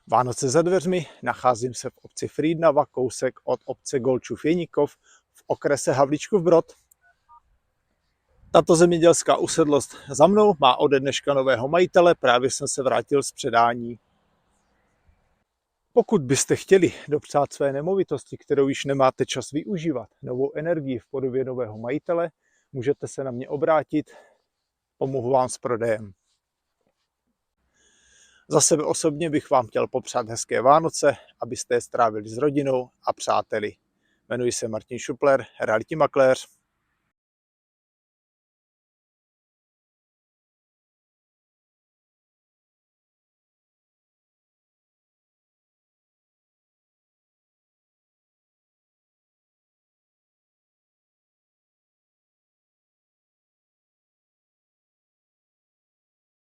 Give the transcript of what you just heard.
Vánoce za dveřmi, nacházím se v obci Frýdnava, kousek od obce Golčův Jeníkov v okrese Havlíčkův Brod. Tato zemědělská usedlost za mnou má ode dneška nového majitele, právě jsem se vrátil z předání. Pokud byste chtěli dopřát své nemovitosti, kterou již nemáte čas využívat, novou energii v podobě nového majitele, můžete se na mě obrátit, pomohu vám s prodejem. Za sebe osobně bych vám chtěl popřát hezké Vánoce, abyste je strávili s rodinou a přáteli. Jmenuji se Martin Šupler, realitní makléř.